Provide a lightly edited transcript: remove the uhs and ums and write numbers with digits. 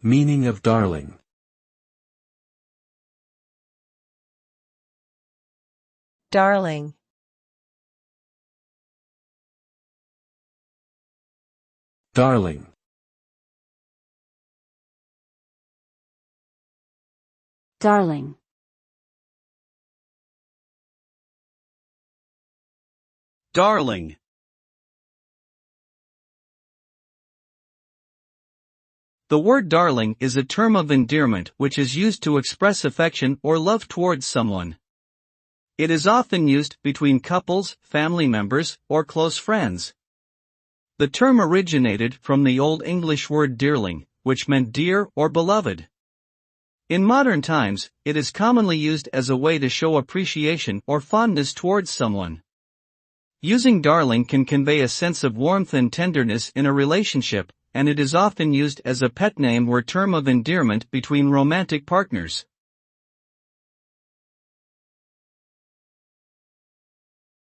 Meaning of darling. Darling. Darling. Darling. Darling. The word darling is a term of endearment which is used to express affection or love towards someone. It is often used between couples, family members, or close friends. The term originated from the Old English word dearling, which meant dear or beloved. In modern times, it is commonly used as a way to show appreciation or fondness towards someone. Using darling can convey a sense of warmth and tenderness in a relationship, and it is often used as a pet name or term of endearment between romantic partners.